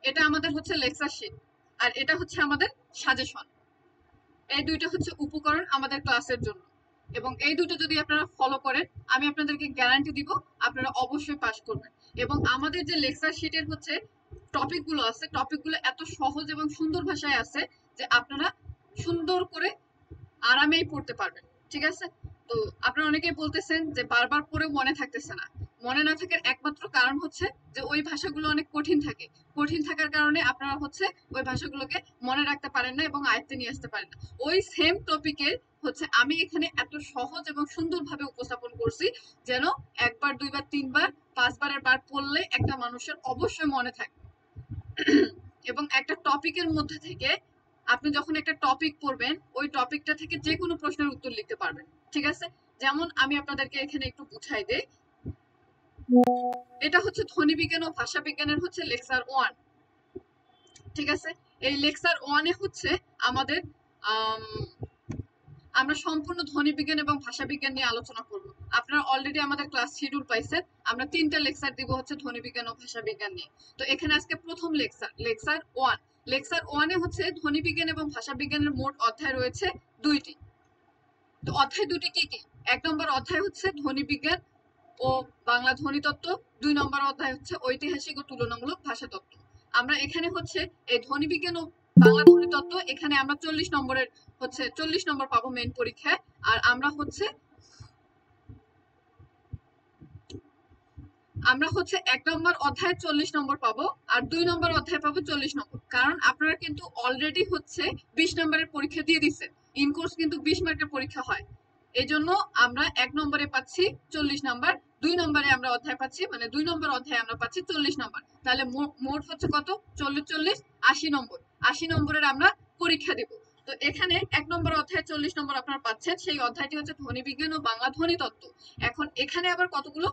এটা আমাদের হচ্ছে লেকচার শিট, আর এটা হচ্ছে আমাদের সাজেশন। এই দুইটা হচ্ছে উপকরণ আমাদের ক্লাসের জন্য, এবং এই দুটো যদি আপনারা ফলো করেন আমি আপনাদেরকে গ্যারান্টি দিব আপনারা অবশ্যই পাস করবেন। এবং আমাদের যে লেকচার শিটের হচ্ছে টপিকগুলো আছে, টপিকগুলো এত সহজ এবং সুন্দর ভাষায় আছে যে আপনারা সুন্দর করে আরামেই পড়তে পারবেন। ঠিক আছে? তো আপনারা অনেকেই বলতেছেন যে বারবার পড়েও মনে থাকতেছে না। মনে না থাকার একমাত্র কারণ হচ্ছে যে ওই ভাষাগুলো অনেক কঠিন থাকে। কঠিন থাকার কারণে আপনারা হচ্ছে ওই ভাষাগুলোকে মনে রাখতে পারেন না এবং আয়ত্তে নিয়ে আসতে পারেন না। ওই সেম টপিকের হচ্ছে আমি এখানে এত সহজ এবং সুন্দরভাবে উপস্থাপন করছি যেন একবার, দুইবার, তিনবার, পাঁচবারের বার পড়লে একটা মানুষের অবশ্যই মনে থাকে। এবং একটা টপিকের মধ্যে থেকে আপনি যখন একটা টপিক পড়বেন ওই টপিকটা থেকে যে কোনো প্রশ্নের উত্তর লিখতে পারবেন। ঠিক আছে? যেমন আমি আপনাদেরকে এখানে একটু বুঝাই দেই। এটা হচ্ছে ধ্বনি বিজ্ঞান ও ভাষা বিজ্ঞানের হচ্ছে লেকচার 1। ঠিক আছে? এই লেকচার 1 এ হচ্ছে আমাদের আমরা সম্পূর্ণ ধ্বনি বিজ্ঞান এবং ভাষা বিজ্ঞান নিয়ে আলোচনা করব। আপনারা অলরেডি আমাদের ক্লাস শিডিউল পাইছেন। আমরা 3টা লেকচার দিব হচ্ছে ধ্বনি বিজ্ঞান ও ভাষা বিজ্ঞান নিয়ে। তো এখানে আজকে প্রথম লেকচার, লেকচার 1। লেকচার 1 এ হচ্ছে ধ্বনি বিজ্ঞান এবং ভাষা বিজ্ঞানের মোট অধ্যায় রয়েছে 2টি। তো অধ্যায় দুটি কি কি? 1 নম্বর অধ্যায় হচ্ছে ধ্বনি বিজ্ঞান ও বাংলা ধ্বনিতত্ত্ব, 2 নম্বর অধ্যায় হচ্ছে ঐতিহাসিক ও তুলনামূলক ভাষাতত্ত্ব। আমরা এখানে হচ্ছে এই ধ্বনি বিজ্ঞান ও বাংলা ধ্বনিতত্ত্ব এখানে আমরা 40 নম্বরের হচ্ছে 40 নম্বর পাবো মেইন পরীক্ষায়। আর আমরা হচ্ছে 1 নম্বর অধ্যায়ে 40 নম্বর পাবো, আর 2 নম্বর অধ্যায়ে পাবো 40 নম্বর। কারণ আপনারা কিন্তু অলরেডি হচ্ছে 20 নম্বরের পরীক্ষা দিয়ে দিচ্ছেন। ইনকোর্স কিন্তু 20 মার্কের পরীক্ষা হয়। এজন্য আমরা 1 নম্বরে পাচ্ছি 40 নম্বর, 2 নম্বরে আমরা অধ্যায় পাচ্ছি, মানে 2 নম্বর অধ্যায়ে আমরা পাচ্ছি 40 নম্বর। তাহলে মোট হচ্ছে কত? 40 40 80 নম্বর। 80 নম্বরের আমরা পরীক্ষা দেব। তো এখানে 1 নম্বর অধ্যায়ে 40 নম্বর আপনারা পাচ্ছেন, সেই অধ্যায়টি হচ্ছে ধ্বনি বিজ্ঞান ও বাংলা ধ্বনিতত্ত্ব। এখন এখানে আবার কতগুলো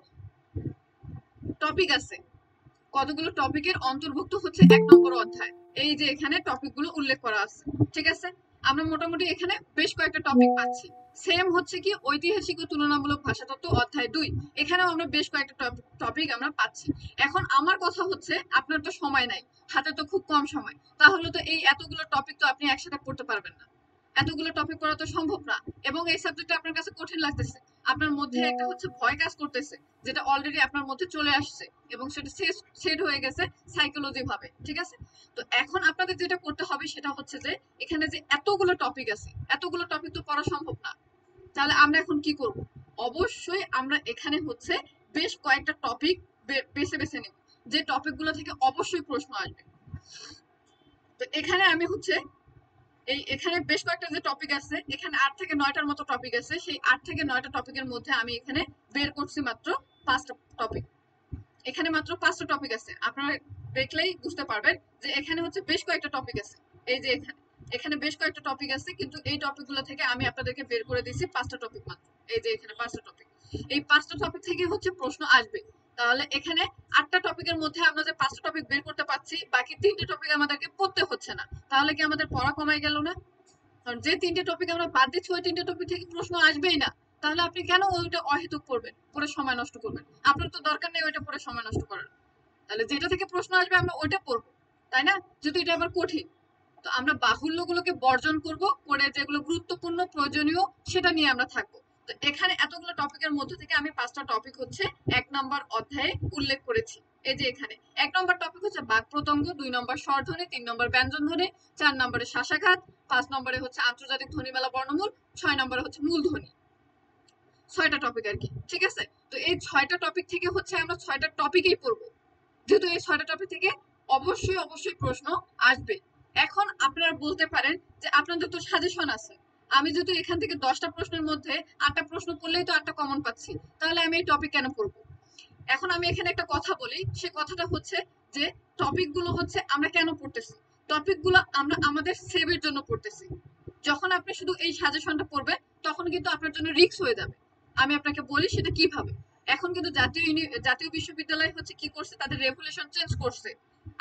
টপিক আছে, কতগুলো টপিকের অন্তর্ভুক্ত হচ্ছে 1 নম্বর অধ্যায়। এই যে এখানে টপিকগুলো উল্লেখ করা আছে। ঠিক আছে? আমরা মোটামুটি এখানে বেশ কয়েকটা টপিক পাচ্ছি। সেম হচ্ছে কি ঐতিহাসিক ও তুলনামূলক ভাষাতত্ত্ব অধ্যায় 2, এখানেও আমরা বেশ কয়েকটা টপিক আমরা পাচ্ছি। এখন আমার কথা হচ্ছে আপনার তো সময় নাই, হাতে তো খুব কম সময়, তাহলে তো এই এতগুলো টপিক তো আপনি একসাথে পড়তে পারবেন না। এতগুলো টপিক পড়া তো সম্ভব না, এবং এই সাবজেক্টটা আপনার কাছে কঠিন লাগতেছে। আপনার মধ্যে একটা হচ্ছে ভয় কাজ করতেছে, যেটা অলরেডি আপনার মধ্যে চলে আসছে এবং সেটা সেট হয়ে গেছে সাইকোলজি ভাবে। ঠিক আছে? তো এখন আপনাদের যেটা করতে হবে সেটা হচ্ছে যে এখানে যে এতগুলো টপিক আছে, এতগুলো টপিক তো পড়া সম্ভব না। তাহলে আমরা এখন কি করব? অবশ্যই আমরা এখানে হচ্ছে বেশ কয়েকটা টপিক বেছে বেছে নিব, যে টপিকগুলো থেকে অবশ্যই প্রশ্ন আসবে। তো এখানে আমি হচ্ছে এখানে বেশ কয়েকটা যে টপিক আছে, এখানে 8 থেকে 9টার মতো টপিক আছে। সেই 8 থেকে 9টা টপিকের মধ্যে আমি এখানে বের করছি মাত্র 5টা টপিক। এখানে মাত্র 5টা টপিক আছে। আপনারা দেখলেই বুঝতে পারবেন যে এখানে হচ্ছে বেশ কয়েকটা টপিক আছে। এই যে এখানে বেশ কয়েকটা টপিক আছে, কিন্তু এই টপিকগুলো থেকে আমি আপনাদেরকে বের করে দিয়েছি 5টা টপিক মাত্র। এই যে এখানে 5টা টপিক, এই 5টা টপিক থেকে হচ্ছে প্রশ্ন আসবে। তাহলে এখানে 8টা টপিকের মধ্যে আমরা যে 5টা টপিক বের করতে পারছি, বাকি 3টে টপিক আমাদেরকে পড়তে হচ্ছে না। তাহলে কি আমাদের পড়া কমাই গেল না? কারণ যে 3টে টপিক আমরা বাদ দিচ্ছি ওই 3টে টপিক থেকে প্রশ্ন আসবেই না। তাহলে আপনি কেন ওইটা অহেতুক পড়বেন, পড়ে সময় নষ্ট করবেন? আপনার তো দরকার নেই ওইটা পড়ে সময় নষ্ট করার। তাহলে যেটা থেকে প্রশ্ন আসবে আমরা ওইটা পড়বো, তাই না? যেহেতু এটা আবার কঠিন, তো আমরা বাহুল্যগুলোকে বর্জন করব, করে যেগুলো গুরুত্বপূর্ণ প্রয়োজনীয় সেটা নিয়ে আমরা থাকবো। তো এখানে এতগুলো টপিকের মধ্যে থেকে আমি 5টা টপিক হচ্ছে 1 নম্বর অধ্যায়ে উল্লেখ করেছি। এই যে এখানে 1 নম্বর টপিক হচ্ছে বাক প্রত্যঙ্গ, 2 নম্বর স্বরধ্বনি, 3 নম্বর ব্যঞ্জনধ্বনি, 4 নম্বরে শ্বাসাঘাত, 5 নম্বরে হচ্ছে আন্তর্জাতিক ধ্বনিমালা বর্ণমূল, 6 নম্বরে হচ্ছে মূলধ্বনি। 6টা টপিক আর কি। ঠিক আছে? তো এই 6টা টপিক থেকে হচ্ছে আমরা 6টা টপিকই পড়বো, যেহেতু এই 6টা টপিক থেকে অবশ্যই অবশ্যই প্রশ্ন আসবে। এখন আপনারা বলতে পারেন যে আপনাদের তো সাজেশন আছে, আমি যেহেতু এখান থেকে 10টা প্রশ্নের মধ্যে 8টা প্রশ্ন পড়লেই তো 8টা কমন পাচ্ছি, তাহলে আমি এই টপিক কেন পড়বো? এখন আমি এখানে একটা কথা বলি, সে কথাটা হচ্ছে যে টপিকগুলো হচ্ছে আমরা কেন পড়তেছি? টপিকগুলো আমরা আমাদের সেভের জন্য পড়তেছি। যখন আপনি শুধু এই সাজেশনটা পড়বেন তখন কিন্তু আপনার জন্য রিস্ক হয়ে যাবে। আমি আপনাকে বলি সেটা কিভাবে। এখন কিন্তু জাতীয় বিশ্ববিদ্যালয় হচ্ছে কি করছে, তাদের রেগুলেশন চেঞ্জ করছে।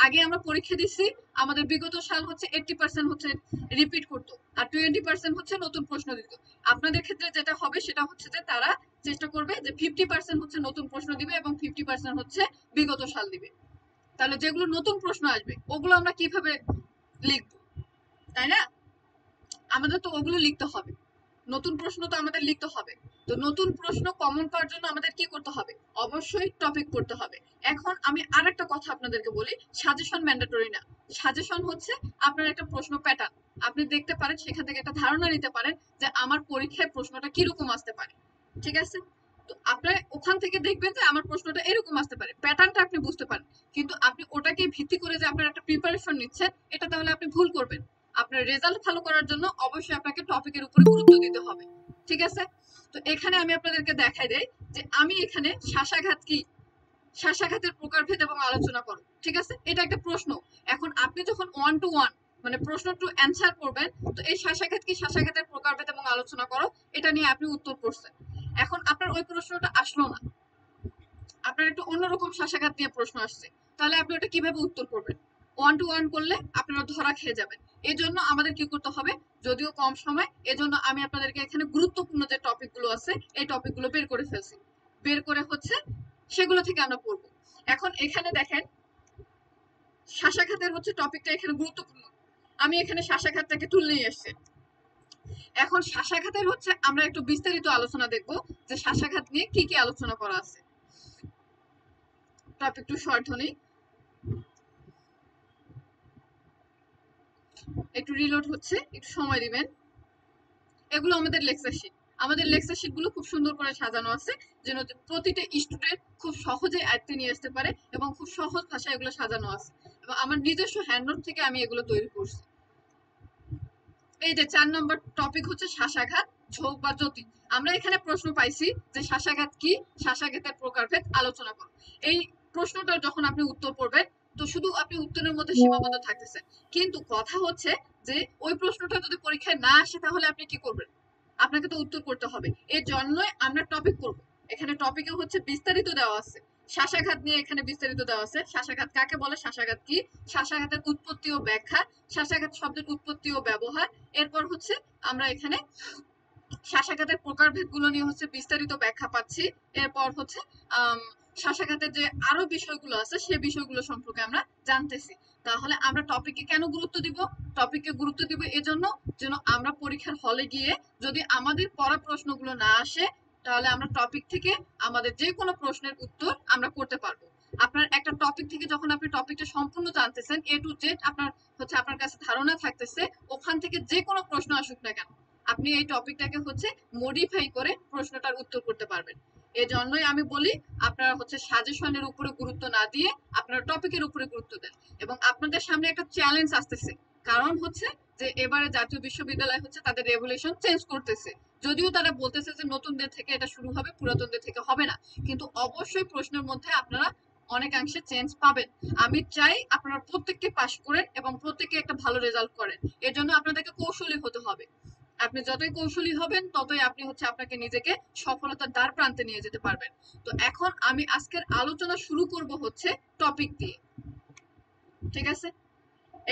আগে আমরা পরীক্ষা দিচ্ছি, আমাদের বিগত সাল হচ্ছে 80% হচ্ছে রিপিট করতো, আর 20% হচ্ছে নতুন প্রশ্ন দিত। আপনাদের ক্ষেত্রে যেটা হবে সেটা হচ্ছে যে তারা চেষ্টা করবে যে 50% হচ্ছে নতুন প্রশ্ন দিবে এবং 50% হচ্ছে বিগত সাল দিবে। তাহলে যেগুলো নতুন প্রশ্ন আসবে ওগুলো আমরা কিভাবে লিখবো, তাই না? আমাদের তো ওগুলো লিখতে হবে, নতুন প্রশ্ন তো আমাদের লিখতে হবে। তো নতুন প্রশ্ন কমন পাওয়ার জন্য আমাদের কি করতে হবে? অবশ্যই টপিক করতে হবে। এখন আমি আরেকটা কথা আপনাদেরকে বলি, সাজেশন ম্যান্ডেটরি না। সাজেশন হচ্ছে আপনার একটা প্রশ্ন প্যাটার্ন, আপনি দেখতে পারেন, সেখান থেকে একটা ধারণা নিতে পারেন যে আমার পরীক্ষায় প্রশ্নটা কিরকম আসতে পারে, ঠিক আছে? তো আপনি ওখান থেকে দেখবেন যে আমার প্রশ্নটা এরকম আসতে পারে, প্যাটার্নটা আপনি বুঝতে পারেন। কিন্তু আপনি ওটাকে ভিত্তি করে যে আপনার একটা প্রিপারেশন নিচ্ছেন, এটা তাহলে আপনি ভুল করবেন। আপনার রেজাল্ট ভালো করার জন্য অবশ্যই আপনাকে টপিকের উপরে গুরুত্ব দিতে হবে, ঠিক আছে? তো এখানে আমি আপনাদেরকে দেখাই দেই যে আমি এখানে শ্বাসাঘাত কি, শ্বাসাঘাতের প্রকারভেদ এবং আলোচনা করো, ঠিক আছে? এটা একটা প্রশ্ন। এখন আপনি যখন ওয়ান টু ওয়ান মানে প্রশ্ন টু অ্যান্সার করবেন, তো এই শ্বাসাঘাত কি, শ্বাসাঘাতের প্রকারভেদ এবং আলোচনা করো, এটা নিয়ে আপনি উত্তর করছেন। এখন আপনার ওই প্রশ্নটা আসলো না, আপনার একটু অন্যরকম শ্বাসাঘাত দিয়ে প্রশ্ন আসছে, তাহলে আপনি ওটা কিভাবে উত্তর করবেন? ওয়ান টু ওয়ান করলে আপনারা ধরা খেয়ে যাবেন। এই জন্য আমাদের কি করতে হবে, যদিও কম সময়, এজন্য আমি আপনাদেরকে এখানে গুরুত্বপূর্ণ যে টপিক গুলো আছে এই টপিক গুলো বের করে ফেলছি, বের করে হচ্ছে সেগুলো থেকে আমরা পড়বো। এখন এখানে দেখেন, শ্বাসাঘাতের হচ্ছে টপিকটা এখানে গুরুত্বপূর্ণ, আমি এখানে শ্বাসাঘাতটাকে তুলে নিয়ে এসেছি। এখন শ্বাসাঘাতের হচ্ছে আমরা একটু বিস্তারিত আলোচনা দেখব যে শ্বাসাঘাত নিয়ে কি কি আলোচনা করা আছে। টপিক টু শর্ট হনি, একটু রিলোড হচ্ছে, একটু সময় দিবেন। এগুলো আমাদের লেকচার শিট, আমাদের লেকচার শিট গুলো খুব সুন্দর করে সাজানো আছে যেন প্রতিটা স্টুডেন্ট খুব সহজে আয়ত্তে নিয়ে আসতে পারে এবং খুব সহজ ভাষায় এগুলো সাজানো আছে, এবং আমার নিজস্ব হ্যান্ডনোট থেকে আমি এগুলো তৈরি করছি। এই যে 4 নম্বর টপিক হচ্ছে শ্বাসাঘাত, ঝোঁক বা জ্যোতি। আমরা এখানে প্রশ্ন পাইছি যে শ্বাসাঘাত কি, শ্বাসাঘাতের প্রকারভেদ আলোচনা করো। এই প্রশ্নটা যখন আপনি উত্তর করবেন, তো শুধু আপনি উত্তরের মধ্যে সীমাবদ্ধ থাকতেছেন, কিন্তু কথা হচ্ছে যে ওই প্রশ্নটা যদি পরীক্ষায় না আসে তাহলে আপনি কি করবেন? আপনাকে তো উত্তর করতে হবে। এর জন্যই আমরা টপিক করব। এখানে টপিকে হচ্ছে বিস্তারিত দেওয়া আছে, শ্বাসাঘাত নিয়ে এখানে বিস্তারিত দেওয়া আছে। শ্বাসাঘাত কাকে বলে, শ্বাসাঘাত কি, শ্বাসাঘাতের উৎপত্তি ও ব্যাখ্যা, শ্বাসাঘাত শব্দের উৎপত্তি ও ব্যবহার। এরপর হচ্ছে আমরা এখানে শ্বাসাঘাতের প্রকারভেদ গুলো নিয়ে হচ্ছে বিস্তারিত ব্যাখ্যা পাচ্ছি। এরপর হচ্ছে শ্বাসাঘাতের যে আরো বিষয়গুলো আছে সে বিষয়গুলো সম্পর্কে আমরা জানতেছি। তাহলে আমরা টপিকে কেন গুরুত্ব দিব? টপিকে গুরুত্ব দিব এজন্য যেন আমরা পরীক্ষার হলে গিয়ে যদি আমাদের পড়া প্রশ্নগুলো না আসে, তাহলে আমরা টপিক থেকে আমাদের যে কোনো প্রশ্নের উত্তর আমরা করতে পারবো। আপনার একটা টপিক থেকে যখন আপনি টপিকটা সম্পূর্ণ জানতেছেন, এ টু জেড আপনার হচ্ছে আপনার কাছে ধারণা থাকতেছে, ওখান থেকে যে কোনো প্রশ্ন আসুক না কেন আপনি এই টপিকটাকে হচ্ছে মডিফাই করে প্রশ্নটার উত্তর করতে পারবেন। এজন্যই আমি বলি আপনারা হচ্ছে সাজেশনের উপরে গুরুত্ব না দিয়ে আপনারা টপিকের উপরে গুরুত্ব দেন। এবং আপনাদের সামনে একটা চ্যালেঞ্জ আসতেছে, কারণ হচ্ছে যে এবারে জাতীয় বিশ্ববিদ্যালয় হচ্ছে তাদের রেগুলেশন চেঞ্জ করতেছে। যদিও তারা বলতেছে যে নতুনদের থেকে এটা শুরু হবে, পুরাতনদের থেকে হবে না, কিন্তু অবশ্যই প্রশ্নের মধ্যে আপনারা অনেকাংশে চেঞ্জ পাবেন। আমি চাই আপনারা প্রত্যেককে পাশ করেন এবং প্রত্যেকে একটা ভালো রেজাল্ট করেন। এর জন্য আপনাদেরকে কৌশলী হতে হবে। আপনি যতই কৌশলী হবেন ততই আপনি হচ্ছে আপনাকে নিজেকে সফলতার দ্বার প্রান্তে নিয়ে যেতে পারবেন। তো এখন আমি আজকের আলোচনা শুরু করব হচ্ছে টপিক দিয়ে, ঠিক আছে?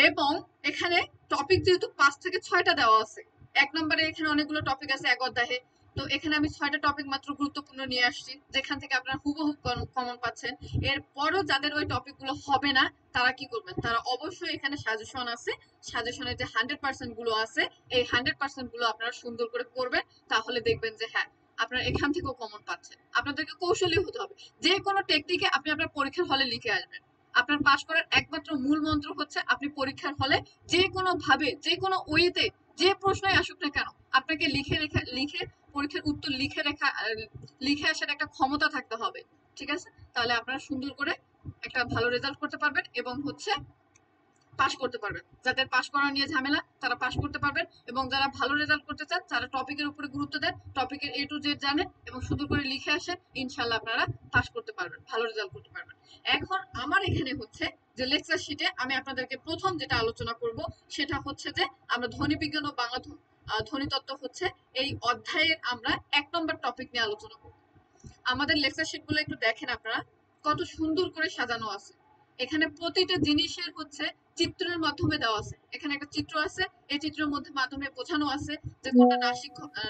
এবং এখানে টপিক যেহেতু 5 থেকে 6টা দেওয়া আছে, এক নম্বরে এখানে অনেকগুলো টপিক আছে এক অধ্যায়ে, তো এখানে আমি 6টা টপিক মাত্র গুরুত্বপূর্ণ নিয়ে আসছি যেখান থেকে আপনারা হুবহু কমন পাচ্ছেন। এরপরও যাদের ওই টপিকগুলো হবে না তারা কি করবেন, তারা অবশ্যই এখানে সাজেশন আছে, সাজেশনের যে 100% গুলো আছে এই 100% গুলো আপনারা সুন্দর করে পড়বেন, তাহলে দেখবেন যে হ্যাঁ আপনারা এখান থেকেও কমন পাচ্ছেন। আপনাদেরকে কৌশলী হতে হবে, যে কোনো টেকনিকে আপনি আপনার পরীক্ষার হলে লিখে আসবেন। আপনার পাশ করার একমাত্র মূল মন্ত্র হচ্ছে আপনি পরীক্ষার হলে যে কোনো ভাবে, যে কোনো ওয়েতে, যে প্রশ্নই আসুক না কেন আপনাকে লিখে পরীক্ষার উত্তর লিখে আসার একটা ক্ষমতা থাকতে হবে, ঠিক আছে? তাহলে আপনারা সুন্দর করে একটা ভালো রেজাল্ট করতে পারবেন এবং হচ্ছে পাশ করতে পারবেন। যাদের পাশ করা নিয়ে ঝামেলা তারা পাশ করতে পারবেন, এবং যারা ভালো রেজাল্ট করতে চান তারা টপিকের উপরে গুরুত্ব দেন, টপিকের এ টু জেড জানেন এবং সুন্দর করে লিখে আসেন, ইনশাল্লাহ আপনারা পাশ করতে পারবেন, ভালো রেজাল্ট করতে পারবেন। এখন আমার এখানে হচ্ছে যে লেকচার শিটে আমি আপনাদেরকে প্রথম যেটা আলোচনা করব সেটা হচ্ছে যে আমরা ধ্বনি বিজ্ঞান ও বাংলা ধ্বনিতত্ত্ব হচ্ছে এই অধ্যায়ের আমরা 1 নম্বর টপিক নিয়ে আলোচনা করব। আমাদের লেকচার শিট গুলো একটু দেখেন আপনারা কত সুন্দর করে সাজানো আছে। এখানে প্রতিটা জিনিসের হচ্ছে চিত্রের মাধ্যমে দেওয়া আছে। এখানে একটা চিত্র আছে, এই চিত্রের মাধ্যমে বোঝানো আছে যে কোনটা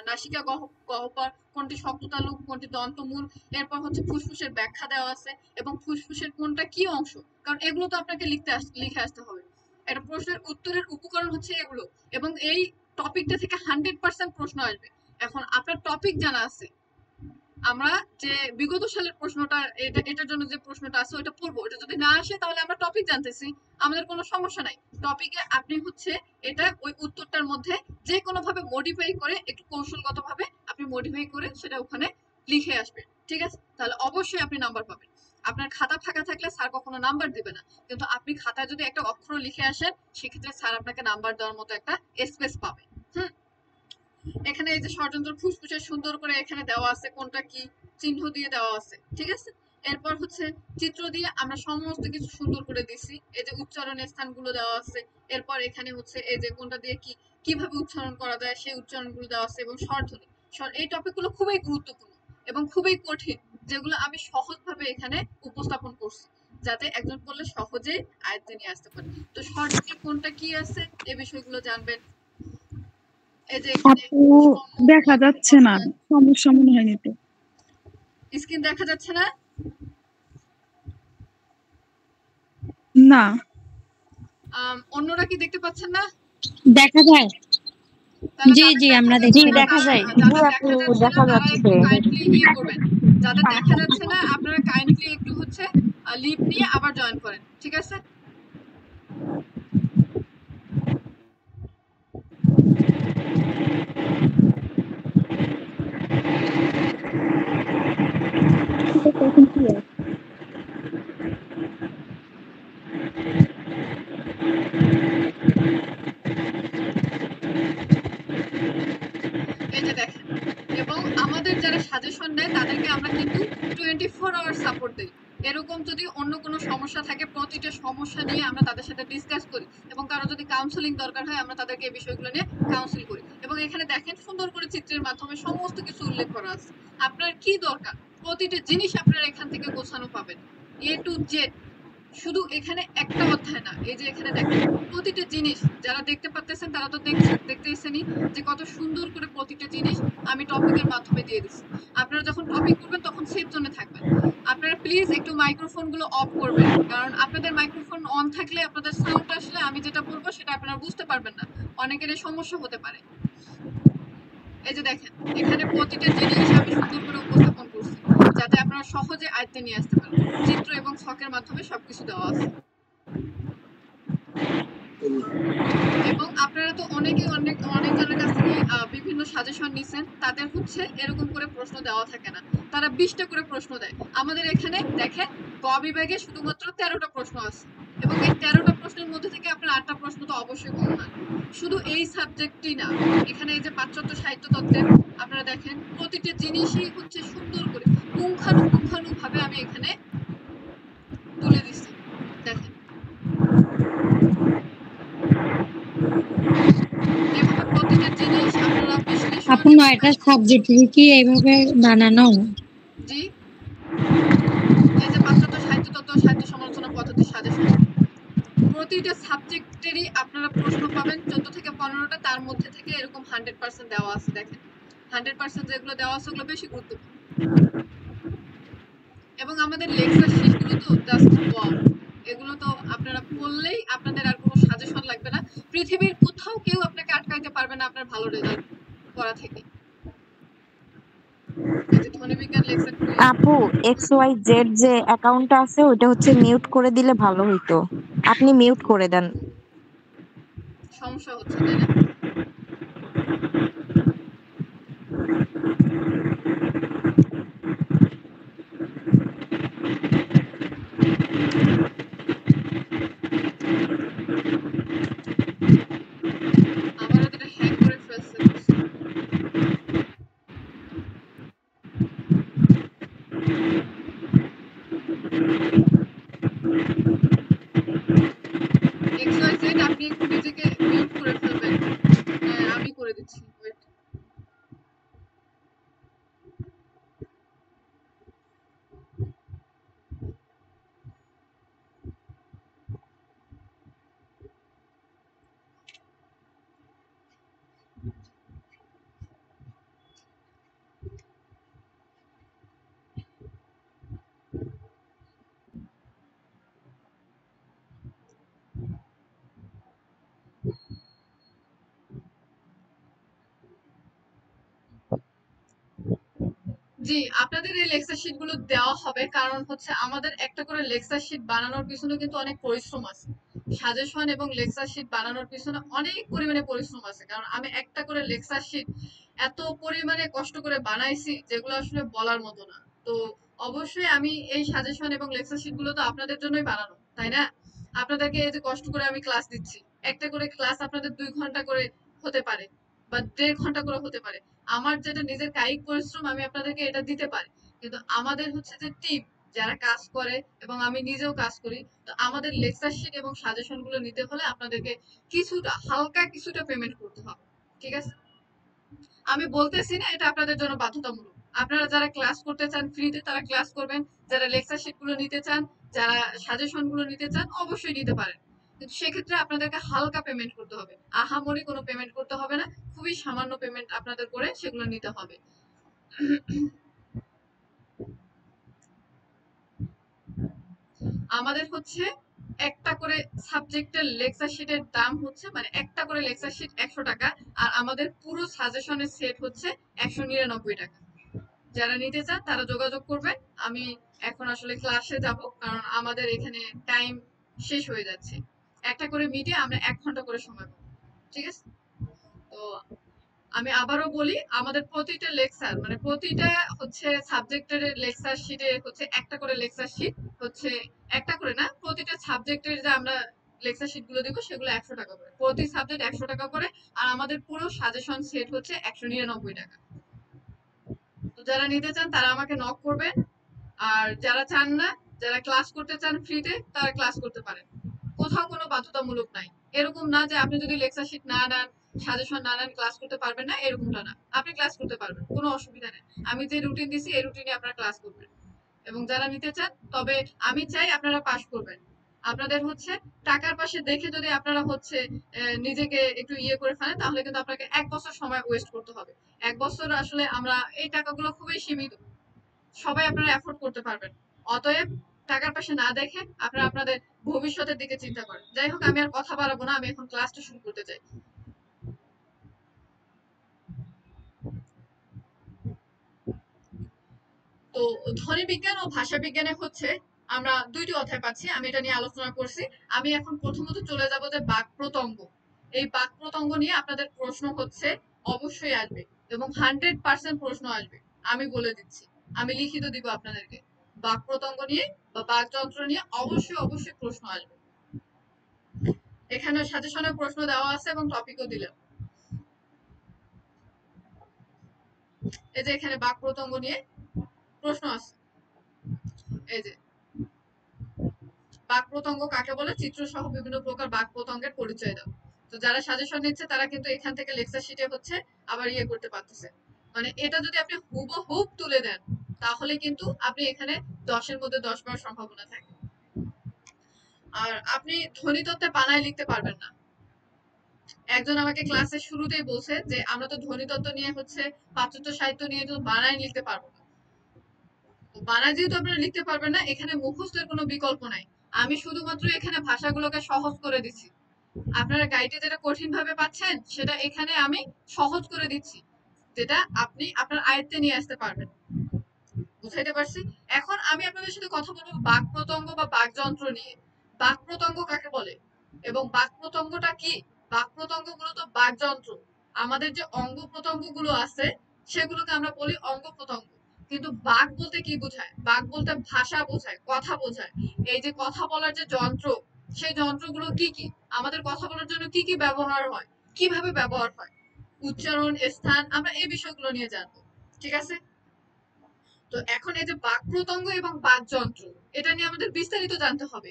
নাসিকা গহ্বর, কোনটি শক্ততালু, কোনটি দন্তমূল, এরপর হচ্ছে ফুসফুসের ব্যাখ্যা দেওয়া আছে এবং ফুসফুসের কোনটা কি অংশ, কারণ এগুলো তো আপনাকে লিখে আসতে হবে। একটা প্রশ্নের উত্তরের উপকরণ হচ্ছে এগুলো, এবং এই টপিকটা থেকে 100% প্রশ্ন আসবে। এখন আপনার টপিক জানা আছে, আমরা যে বিগত সালের প্রশ্নটা, এটার জন্য যে প্রশ্নটা আছে ওইটা পড়বো, ওটা যদি না আসে তাহলে আমরা টপিক জানতেছি, আমাদের কোনো সমস্যা নাই। টপিকে আপনি হচ্ছে এটা ওই উত্তরটার মধ্যে যে কোনো ভাবে মডিফাই করে, একটু কৌশলগত ভাবে আপনি মডিফাই করে সেটা ওখানে লিখে আসবেন, ঠিক আছে? তাহলে অবশ্যই আপনি নাম্বার পাবেন। আপনার খাতা ফাঁকা থাকলে স্যার কখনো নাম্বার দিবে না, কিন্তু আপনি খাতায় যদি একটা অক্ষর লিখে আসেন সেক্ষেত্রে স্যার আপনাকে নাম্বার দেওয়ার মতো একটা স্পেস পাবে। হুম। এখানে এই যে ষড়যন্ত্র ফুসফুসের সুন্দর করে এখানে দেওয়া আছে, কোনটা কি চিহ্ন দিয়ে দেওয়া আছে, ঠিক আছে? এরপর হচ্ছে চিত্র দিয়ে আমরা সমস্ত কিছু সুন্দর করে দিছি, এই যে উচ্চারণের স্থানগুলো দেওয়া আছে। এরপর এখানে হচ্ছে এই যে কোনটা দিয়ে কি কিভাবে উচ্চারণ করা যায় সেই উচ্চারণগুলো দেওয়া আছে, এবং স্বরধ্বনি। এই টপিকগুলো খুবই গুরুত্বপূর্ণ এবং খুবই কঠিন, যেগুলো আমি সহজভাবে এখানে উপস্থাপন করছি যাতে একজন পড়লে সহজে আয়ত্তে নিয়ে আসতে পারে। তো স্বরধ্বনি কোনটা কি আছে এই বিষয়গুলো জানবেন। এই যে এখানে আপু দেখা যাচ্ছে না, সমস্যা মনে হয়নি তো। স্ক্রিন দেখা যাচ্ছে না? না, অন্যরা কি দেখতে পাচ্ছেন না? দেখা যায়। তাহলে জি জি আমরা দেখছি। দেখা যায়। যাদের দেখা যাচ্ছে না তারা একটু কাইন্ডলি করবেন। যাদের দেখা যাচ্ছে না আপনারা কাইন্ডলি একটু হচ্ছে লিভ নিয়ে আবার জয়েন করেন, ঠিক আছে? এই যে দেখেন, এবং আমাদের যারা সাজেশন নেয় তাদেরকে আমরা কিন্তু 24 আওয়ার সাপোর্ট দিই। এরকম যদি অন্য কোনো সমস্যা থাকে প্রতিটা সমস্যা নিয়ে আমরা তাদের সাথে ডিসকাস করি, এবং কারো যদি কাউন্সেলিং দরকার হয় আমরা তাদেরকে এই বিষয়গুলো নিয়ে কাউন্সিল করি। এবং এখানে দেখেন সুন্দর করে চিত্রের মাধ্যমে সমস্ত কিছু উল্লেখ করা আছে। আপনার কি দরকার প্রতিটা জিনিস আপনারা এখান থেকে গোছানো পাবেন, এ টু জেড। শুধু এখানে একটা অধ্যায় না, এই যে এখানে দেখেন প্রতিটা জিনিস যারা দেখতে পাচ্ছেন তারা তো দেখতেছেনই যে কত সুন্দর করে প্রতিটা জিনিস আমি টপিকের মাধ্যমে দিয়ে দিচ্ছি। আপনারা যখন টপিক করবেন তখন সেফ জোনে থাকবেন। আপনারা প্লিজ একটু মাইক্রোফোন গুলো অফ করবেন, কারণ আপনাদের মাইক্রোফোন অন থাকলে আপনাদের সাউন্ড আসলে আমি যেটা বলবো সেটা আপনারা বুঝতে পারবেন না, অনেকেরই সমস্যা হতে পারে। এই যে দেখেন এখানে প্রতিটা জিনিস আমি সুন্দর করে উপস্থাপন করছি যাতে আপনারা সহজে আয়ত্তে নিয়ে আসতে পারেন। চিত্র এবং ছকের মাধ্যমে সবকিছু দেওয়া আছে। এবং আপনারা তো অনেকজনের কাছ থেকে বিভিন্ন সাজেশন নিছেন, তাদের হচ্ছে এরকম করে প্রশ্ন দেওয়া থাকে না, তারা 20টা করে প্রশ্ন দেয়। আমাদের এখানে দেখেন গ বিভাগে শুধুমাত্র 13টা প্রশ্ন আছে, এবং এই 13টা প্রশ্নের মধ্যে থেকে আপনার 8টা প্রশ্ন তো অবশ্যই কমন আসবে। শুধু এই সাবজেক্টই না, এখানে এই যে পাশ্চাত্য সাহিত্য তত্ত্বের আপনারা দেখেন প্রতিটা জিনিসই হচ্ছে সুন্দর করে পুঙ্খানুপুঙ্খানু ভাবে আমি এখানে তুলে দিচ্ছি, দেখেন এভাবে প্রতিটা জিনিস আপনারা বিশ্লেষণ। আপু 9টা সাবজেক্ট কি এইভাবে বানানো? জি, এই যে পাশ্চাত্য সাহিত্য তত্ত্ব, সাহিত্য সমালোচনা পদ্ধতি সাজেশন, প্রতিটা সাবজেক্টেরই আপনারা প্রশ্ন পাবেন 14 থেকে 15টা, তার মধ্যে থেকে এরকম 100% দেওয়া আছে। দেখেন 100% যেগুলো দেওয়া আছে ওগুলো বেশি গুরুত্বপূর্ণ, এবং আমাদের লেকচার শেষগুলো তো জাস্ট ওয়াও। এগুলো তো আপনারা পড়লেই আপনাদের আর কোনো সাজেশন লাগবে না, পৃথিবীর কোথাও কেউ আপনাকে আটকাইতে পারবে না আপনার ভালো রেজাল্ট করা থেকে। আপু XYZ যে অ্যাকাউন্টটা আছে ওটা হচ্ছে মিউট করে দিলে ভালো হইতো, আপনি মিউট করে দেন। সমস্যা হচ্ছে তাই না? আমারও যেটা হ্যাক করে ফেলছে। XYZ আপনি একটু নিজেকে মিউট করে ফেলবেন। হ্যাঁ আমি করে দিচ্ছি, ওয়েট জি, আপনাদের এই লেকচার শিট গুলো দেওয়া হবে, কারণ হচ্ছে আমাদের একটা করে লেকচার শিট বানানোর পিছনে কিন্তু অনেক পরিশ্রম আছে। সাজেশন এবং লেকচার শিট বানানোর পিছনে অনেক পরিমাণে পরিশ্রম আছে, কারণ আমি একটা করে লেকচার শিট এত পরিমাণে কষ্ট করে বানাইছি যেগুলো আসলে বলার মতো না। তো অবশ্যই আমি এই সাজেশন এবং লেকচার শিট গুলো তো আপনাদের জন্যই বানানো, তাই না? আপনাদেরকে এই যে কষ্ট করে আমি ক্লাস দিচ্ছি, একটা করে ক্লাস আপনাদের 2 ঘন্টা করে হতে পারে বা 1.5 ঘন্টা করে হতে পারে। আমার যেটা নিজের কায়িক পরিশ্রম, আমি আপনাদেরকে এটা দিতে পারি, কিন্তু আমাদের হচ্ছে যে টিম যারা কাজ করে এবং আমি নিজেও কাজ করি, তো আমাদের লেকচার শিট এবং সাজেশন গুলো নিতে হলে আপনাদেরকে কিছুটা হালকা কিছুটা পেমেন্ট করতে হবে, ঠিক আছে? আমি বলতেছি না এটা আপনাদের জন্য বাধ্যতামূলক। আপনারা যারা ক্লাস করতে চান ফ্রিতে তারা ক্লাস করবেন, যারা লেকচার শিট গুলো নিতে চান, যারা সাজেশন গুলো নিতে চান অবশ্যই নিতে পারেন, কিন্তু সেক্ষেত্রে আপনাদেরকে হালকা পেমেন্ট করতে হবে। আহামরি কোনো পেমেন্ট করতে হবে না, খুবই সামান্য পেমেন্ট আপনাদের করে সেগুলো নিতে হবে। আমাদের হচ্ছে একটা করে সাবজেক্টের লেকচার শিটের দাম হচ্ছে, মানে একটা করে লেকচার শিট 100 টাকা, আর আমাদের পুরো সাজেশনের সেট হচ্ছে 199 টাকা। যারা নিতে চান তারা যোগাযোগ করবেন। আমি এখন আসলে ক্লাসে যাব, কারণ আমাদের এখানে টাইম শেষ হয়ে যাচ্ছে। একটা করে মিটে আমরা 1 ঘন্টা করে সময় পাবো, ঠিক আছে? তো আমি আবারও বলি, আমাদের প্রতিটা লেকচার মানে প্রতিটা হচ্ছে সাবজেক্টের লেকচার শিটে হচ্ছে একটা করে লেকচার শিট হচ্ছে, একটা করে না, প্রতিটা সাবজেক্টের যে আমরা লেকচার শিট গুলো দিব সেগুলো 100 টাকা করে, প্রতি সাবজেক্ট 100 টাকা করে। আর আমাদের পুরো সাজেশন সেট হচ্ছে 199 টাকা। তো যারা নিতে চান তারা আমাকে নক করবেন, আর যারা চান না, যারা ক্লাস করতে চান ফ্রিতে, তারা ক্লাস করতে পারেন। কোথাও কোনো বাধ্যতামূলক নাই। এরকম না যে আপনি যদি লেকচার শিট না নেন, সাজেশন না নেন, ক্লাস করতে পারবেন না, এরকমটা না। আপনি ক্লাস করতে পারবেন, কোনো অসুবিধা নেই। আমি যে রুটিন দিছি এই রুটিনে আপনারা ক্লাস করবেন। এবং যারা নিতে চান, তবে আমি চাই আপনারা পাস করবেন। আপনাদের হচ্ছে টাকার পাশে দেখে যদি আপনারা হচ্ছে নিজেকে একটু ইয়ে করে ফেলেন, তাহলে কিন্তু আপনাকে 1 বছর সময় ওয়েস্ট করতে হবে। 1 বছর আসলে আমরা এই টাকাগুলো খুবই সীমিত, সবাই আপনারা এফোর্ড করতে পারবেন। অতএব টাকার পাশে না দেখে আপনারা আপনাদের ভবিষ্যতের দিকে চিন্তা করেন। যাই হোক, আমি আর কথা বাড়াবো না, আমি এখন ক্লাসটা শুরু করতে চাই। তো ধ্বনি বিজ্ঞান ও ভাষা বিজ্ঞানে হচ্ছে আমরা 2টি অধ্যায় পাচ্ছি, আমি এটা নিয়ে আলোচনা করছি। আমি এখন প্রথমত চলে যাব যে বাক প্রত্যঙ্গ। এই বাক প্রত্যঙ্গ নিয়ে আপনাদের প্রশ্ন হচ্ছে অবশ্যই আসবে, এবং 100% প্রশ্ন আসবে, আমি বলে দিচ্ছি। আমি লিখিত দিব আপনাদেরকে। বাক প্রত্যঙ্গ নিয়ে বা বাকযন্ত্র নিয়ে অবশ্যই অবশ্যই প্রশ্ন আসবে। এখানে সাজেশনে প্রশ্ন দেওয়া আছে এবং টপিকও দিলাম। এই যে এখানে বাক প্রত্যঙ্গ নিয়ে প্রশ্ন আছে। এই যে বাক প্রত্যঙ্গ কাকে বলে, চিত্র সহ বিভিন্ন প্রকার বাক প্রত্যঙ্গের পরিচয় দাও। তো যারা সাজেশন নিচ্ছে তারা কিন্তু এখান থেকে লেকচার শিটে হচ্ছে আবার ইয়ে করতে পারতেছে। মানে এটা যদি আপনি হুবহুব তুলে দেন, তাহলে কিন্তু আপনি এখানে 10-এর মধ্যে 10 পাওয়ার সম্ভাবনা থাকে। আর আপনি ধ্বনিতত্ত্বে বানায় লিখতে পারবেন না। একজন আমাকে ক্লাসের শুরুতেই বলছে যে আমরা তো ধ্বনিতত্ত্ব নিয়ে হচ্ছে পাশ্চাত্য সাহিত্য নিয়ে তো বানায় লিখতে পারবো না। বানায় যেহেতু আপনারা লিখতে পারবেন না, এখানে মুখস্থের কোনো বিকল্প নাই। আমি শুধুমাত্র এখানে ভাষাগুলোকে সহজ করে দিচ্ছি। আপনারা গাইডে যেটা কঠিন ভাবে পাচ্ছেন সেটা এখানে আমি সহজ করে দিচ্ছি, যেটা আপনি আপনার আয়ত্তে নিয়ে আসতে পারবেন। বুঝাইতে পারছি? এখন আমি আপনাদের সাথে কথা বলবো বাক প্রত্যঙ্গ বা বাকযন্ত্র নিয়ে। বাক প্রত্যঙ্গ কাকে বলে এবং বাক প্রত্যঙ্গটা কি? বাক প্রত্যঙ্গ মূলত বাকযন্ত্র। আমাদের যে অঙ্গ প্রত্যঙ্গ গুলো আছে সেগুলোকে আমরা বলি অঙ্গ প্রত্যঙ্গ। কিন্তু বাক বলতে কি বোঝায়? বাক বলতে ভাষা বোঝায়, কথা বোঝায়। এই যে কথা বলার যে যন্ত্র, সেই যন্ত্রগুলো কি কি? আমাদের কথা বলার জন্য কি কি ব্যবহার হয়, কিভাবে ব্যবহার হয়, উচ্চারণ, স্থান, আমরা এই বিষয়গুলো নিয়ে জানবো। ঠিক আছে? তো এখন এই যে বাক প্রত্যঙ্গ এবং বাকযন্ত্র, এটা নিয়ে আমাদের বিস্তারিত জানতে হবে।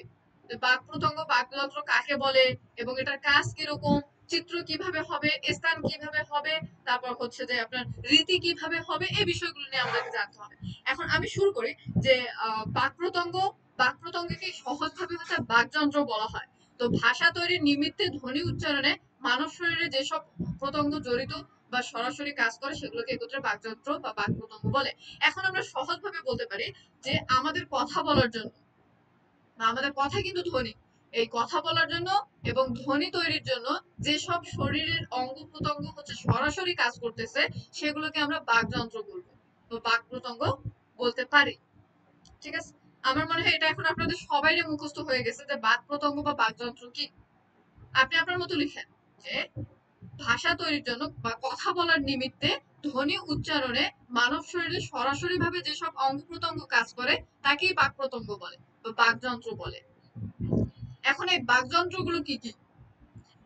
বাক প্রত্যঙ্গ বাকযন্ত্র কাকে বলে এবং এটার কাজ কিরকম, চিত্র কিভাবে হবে, স্থান কিভাবে হবে, তারপর হচ্ছে যে আপনার রীতি কিভাবে হবে, এই বিষয়গুলো নিয়ে আমাদেরকে জানতে হবে। এখন আমি শুরু করি যে বাক প্রত্যঙ্গ, বাক প্রত্যঙ্গকে সহজভাবে হচ্ছে বাকযন্ত্র বলা হয়। তো ভাষা তৈরির নিমিত্তে ধ্বনি উচ্চারণে মানব শরীরে যেসব প্রত্যঙ্গ জড়িত বা সরাসরি কাজ করে সেগুলোকে একত্রে বাকযন্ত্র বা বাক প্রত্যঙ্গ বলে। এখন আমরা সহজভাবে বলতে পারি যে আমাদের কথা বলার জন্য, বা আমাদের কথা কিন্তু ধ্বনি, এই কথা বলার জন্য এবং ধ্বনি তৈরির জন্য যেসব শরীরের অঙ্গ প্রত্যঙ্গ হচ্ছে সরাসরি কাজ করতেছে সেগুলোকে আমরা বাকযন্ত্র বলবো। তো বা বাক প্রত্যঙ্গ বলতে পারি। ঠিক আছে, আমার মনে হয় এটা এখন আপনাদের সবাইরে মুখস্থ হয়ে গেছে যে বাক প্রত্যঙ্গ বা বাকযন্ত্র কি। আপনি আপনার মতো লিখেন যে ভাষা তৈরির জন্য বা কথা বলার নিমিত্তে ধ্বনি উচ্চারণে মানব শরীরে সরাসরি ভাবে যেসব অঙ্গ প্রত্যঙ্গ কাজ করে তাকেই বাক প্রত্যঙ্গ বলে বা বাকযন্ত্র বলে। এখন এই বাকযন্ত্রগুলো কি কি?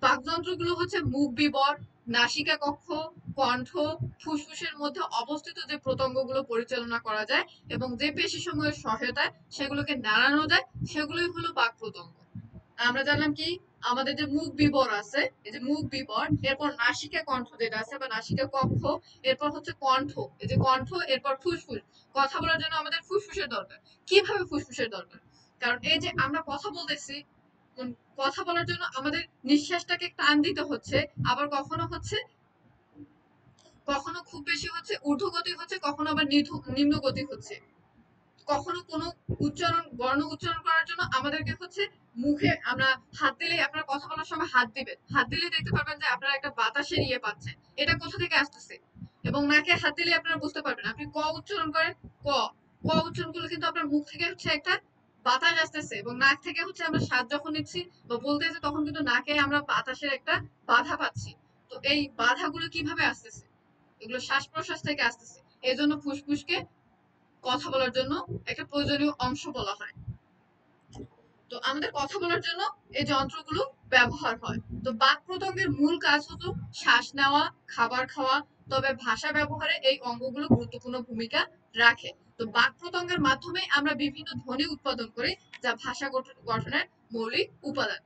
বাকযন্ত্রগুলো হচ্ছে মুখ বিবর, নাসিকা কক্ষ, কণ্ঠ, ফুসফুসের মধ্যে অবস্থিত যে প্রত্যঙ্গগুলো পরিচালনা করা যায় এবং যে পেশিসমূহের সহায়তায় সেগুলোকে নাড়ানো যায় সেগুলোই হলো বাক প্রত্যঙ্গ। আমরা জানলাম কি আমাদের যে মুখ বিবর আছে, এই যে মুখ বিবর, এরপর নাসিকা কণ্ঠ যেটা আছে বা নাসিকা কক্ষ, এরপর হচ্ছে কণ্ঠ, এই যে কণ্ঠ, এরপর ফুসফুস। কথা বলার জন্য আমাদের ফুসফুসের দরকার। কিভাবে ফুসফুসের দরকার? কারণ এই যে আমরা কথা বলতেছি, কথা বলার জন্য আমাদের নিঃশ্বাসটাকে টান দিতে হচ্ছে, আবার কখনো হচ্ছে কখনো খুব বেশি হচ্ছে ঊর্ধ্বগতি হচ্ছে, কখনো আবার নিম্ন গতি হচ্ছে। কখনো কোনো বর্ণ উচ্চারণ করার জন্য আমাদেরকে হচ্ছে মুখে আমরা হাত দিলেই, আপনারা কথা বলার সময় হাত দিবেন, হাত দিলেই দেখতে পারবেন যে আপনারা একটা বাতাসের ইয়ে পাচ্ছেন, এটা কোথা থেকে আসতেছে। এবং নাকে হাত দিলে আপনারা বুঝতে পারবেন, আপনি ক উচ্চারণ করেন, ক ক উচ্চারণ করলে কিন্তু আপনার মুখ থেকে হচ্ছে একটা বাতাস আসতেছে এবং নাক থেকে হচ্ছে আমরা শ্বাস যখন নিচ্ছি বা বলতেছি তখন কিন্তু নাকে আমরা বাতাসের একটা বাধা পাচ্ছি। তো এই বাধাগুলো কিভাবে আসতেছে? এগুলো শ্বাস প্রশ্বাস থেকে আসতেছে। এই জন্য ফুসফুসকে কথা বলার জন্য একটা প্রয়োজনীয় অংশ বলা হয়। তো আমাদের কথা বলার জন্য এই যন্ত্রগুলো ব্যবহার হয়। তো বাক প্রত্যঙ্গের মূল কাজ হলো শ্বাস নেওয়া, খাবার খাওয়া, তবে ভাষা ব্যবহারে এই অঙ্গগুলো গুরুত্বপূর্ণ ভূমিকা রাখে। তো বাক প্রত্যঙ্গের মাধ্যমে আমরা বিভিন্ন ধ্বনি উৎপাদন করি যা ভাষা গঠনের মৌলিক উপাদান।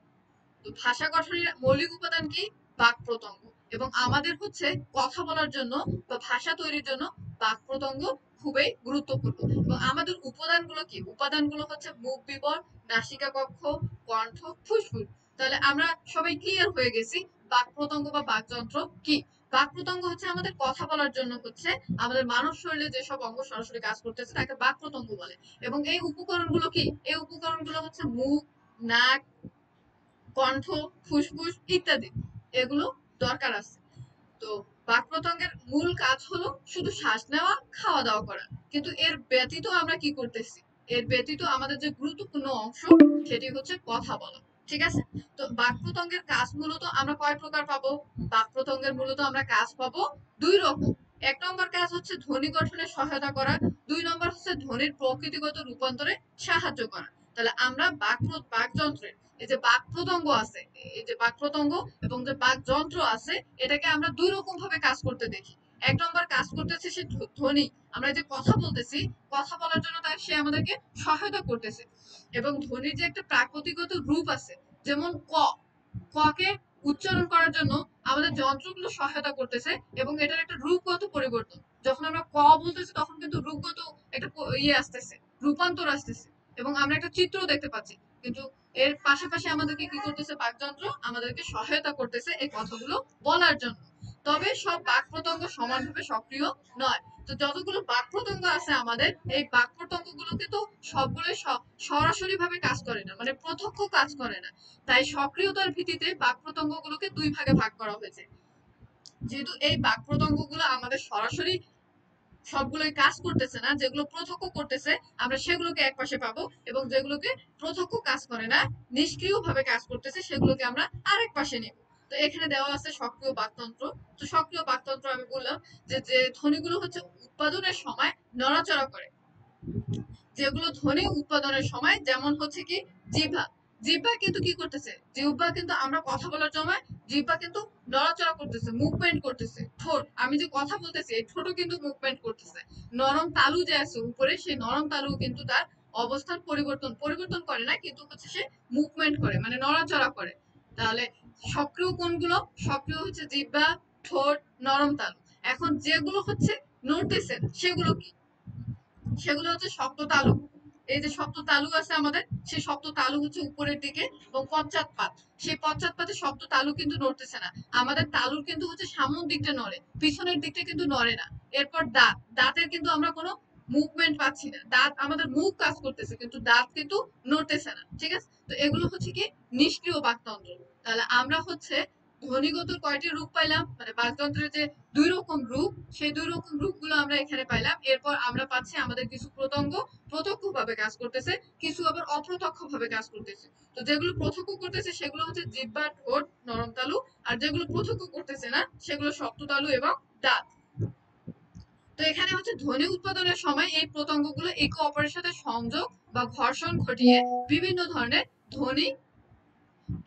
তো ভাষা গঠনের মৌলিক উপাদান কি? বাক প্রত্যঙ্গ। এবং আমাদের হচ্ছে কথা বলার জন্য বা ভাষা তৈরির জন্য বাক প্রত্যঙ্গ খুবই গুরুত্বপূর্ণ। এবং আমাদের উপাদানগুলো কি? উপাদানগুলো হচ্ছে মুখ বিবর, নাসিকা কক্ষ, কণ্ঠ, ফুসফুস। তাহলে আমরা সবাই ক্লিয়ার হয়ে গেছি বাক প্রত্যঙ্গ বা বাকযন্ত্র কি। বাক প্রত্যঙ্গ হচ্ছে আমাদের কথা বলার জন্য হচ্ছে আমাদের মানব শরীরে যেসব অঙ্গ সরাসরি কাজ করতেছে তাকে বাক প্রত্যঙ্গ বলে। এবং এই উপকরণগুলো কি? এই উপকরণগুলো হচ্ছে মুখ, নাক, কণ্ঠ, ফুসফুস ইত্যাদি। এগুলো দরকার আছে। তো বাক প্রত্যঙ্গের মূল কাজ হলো শুধু শ্বাস নেওয়া, খাওয়া দাওয়া করা। কিন্তু এর ব্যতীত আমরা কি করতেছি? এর ব্যতীত আমাদের যে গুরুত্বপূর্ণ অংশ সেটি হচ্ছে কথা বলা। ঠিক আছে? তো বাক প্রত্যঙ্গের কাজ মূলত আমরা কয় প্রকার পাবো? বাক প্রত্যঙ্গের মূলত আমরা কাজ পাবো দুই রকম। এক নম্বর কাজ হচ্ছে ধ্বনি গঠনে সহায়তা করা, দুই নম্বর হচ্ছে ধ্বনির প্রকৃতিগত রূপান্তরে সাহায্য করা। তাহলে আমরা বাকযন্ত্রের এই যে বাক প্রত্যঙ্গ আছে, এই যে বাক প্রত্যঙ্গ এবং যে বাক যন্ত্র আছে, এটাকে আমরা দুই রকম ভাবে কাজ করতে দেখি। এক নম্বর কাজ করতেছে সে ধ্বনি, আমরা যে কথা বলতেছি, কথা বলার জন্য তার সে আমাদেরকে সহায়তা করতেছে। এবং ধ্বনির যে একটা প্রাকৃতিগত রূপ আছে, যেমন ক, কে উচ্চারণ করার জন্য আমাদের যন্ত্রগুলো সহায়তা করতেছে এবং এটার একটা রূপগত পরিবর্তন। যখন আমরা ক বলতেছি তখন কিন্তু রূপগত একটা ইয়ে আসতেছে, রূপান্তর আসতেছে এবং আমরা একটা চিত্র দেখতে পাচ্ছি। কিন্তু এর পাশাপাশি আমাদেরকে কি করতেছে? বাকযন্ত্র আমাদেরকে সহায়তা করতেছে এই কথাগুলো বলার জন্য। তবে সব বাক প্রত্যঙ্গ সমানভাবে সক্রিয় নয়। তো যতগুলো বাক প্রত্যঙ্গ আছে আমাদের, এই বাক প্রত্যঙ্গ গুলো কিন্তু সবগুলোই সরাসরি ভাবে কাজ করে না, মানে প্রত্যক্ষ কাজ করে না। তাই সক্রিয়তার ভিত্তিতে বাক প্রত্যঙ্গ গুলোকে দুই ভাগে ভাগ করা হয়েছে। যেহেতু এই বাক প্রত্যঙ্গ গুলো আমাদের সরাসরি সবগুলোই কাজ করতেছে না, যেগুলো প্রত্যক্ষ করতেছে আমরা সেগুলোকে এক পাশে পাবো এবং যেগুলোকে প্রত্যক্ষ কাজ করে না, নিষ্ক্রিয় ভাবে কাজ করতেছে, সেগুলোকে আমরা আরেক পাশে নেব। তো এখানে দেওয়া আছে সক্রিয় বাকতন্ত্র। তো সক্রিয় বাকতন্ত্র আমি বললাম যে যে ধ্বনিগুলো হচ্ছে উৎপাদনের সময় নড়াচড়া করে, যেগুলো ধ্বনি উৎপাদনের সময়, যেমন হচ্ছে কি জিহ্বা, জিহ্বা কিন্তু কি করতেছে? জিহ্বা কিন্তু আমরা কথা বলার সময় জিহ্বা কিন্তু নড়াচড়া করতেছে, মুভমেন্ট করতেছে। ঠোঁট, আমি যে কথা বলতেছি এই ঠোঁটও কিন্তু মুভমেন্ট করতেছে। নরম তালু যে আছে উপরে, সেই নরম তালু কিন্তু তার অবস্থান পরিবর্তন করে না, কিন্তু হচ্ছে সে মুভমেন্ট করে, মানে নড়াচড়া করে। তাহলে সক্রিয় কোনগুলো? সক্রিয় হচ্ছে জিহ্বা, ঠোঁট, নরম তালু। এখন যেগুলো হচ্ছে নড়তেছে সেগুলো কি? সেগুলো হচ্ছে শক্ত তালু। এই যে শক্ত তালু আছে আমাদের, সেই শক্ত তালু হচ্ছে উপরের দিকে এবং পশ্চাৎপাত, সেই পশ্চাৎপাতে শক্ত তালু কিন্তু নড়তেছে না। আমাদের তালুর কিন্তু হচ্ছে সামনের দিকটা নড়ে, পিছনের দিকটা কিন্তু নড়ে না। এরপর দাঁত, দাঁতের কিন্তু আমরা কোনো মুভমেন্ট পাচ্ছি না, দাঁত আমাদের মুখ কাজ করতেছে কিন্তু দাঁত কিন্তু নড়তেছে না। ঠিক আছে? তো এগুলো হচ্ছে কি নিষ্ক্রিয় বাকতন্ত্র। তাহলে আমরা হচ্ছে ধ্বনিগত কয়টি রূপ পাইলাম, মানে বাকযন্ত্রের যে 2 রকম রূপ, সেই 2 রকম রূপগুলো আমরা এখানে পাইলাম। এরপর আমরা পাচ্ছি আমাদের কিছু প্রত্যঙ্গ প্রত্যক্ষভাবে কাজ করতেছে, কিছু আবার অপ্রত্যক্ষভাবে কাজ করতেছে। তো যেগুলো প্রত্যক্ষ করতেছে সেগুলো হচ্ছে জিহ্বা, ঠোঁট, নরম তালু, আর যেগুলো প্রত্যক্ষ করতেছে না সেগুলো শক্ত তালু এবং দাঁত। তো এখানে হচ্ছে ধ্বনি উৎপাদনের সময় এই প্রত্যঙ্গগুলো একে অপরের সাথে সংযোগ বা ঘর্ষণ ঘটিয়ে বিভিন্ন ধরনের ধ্বনি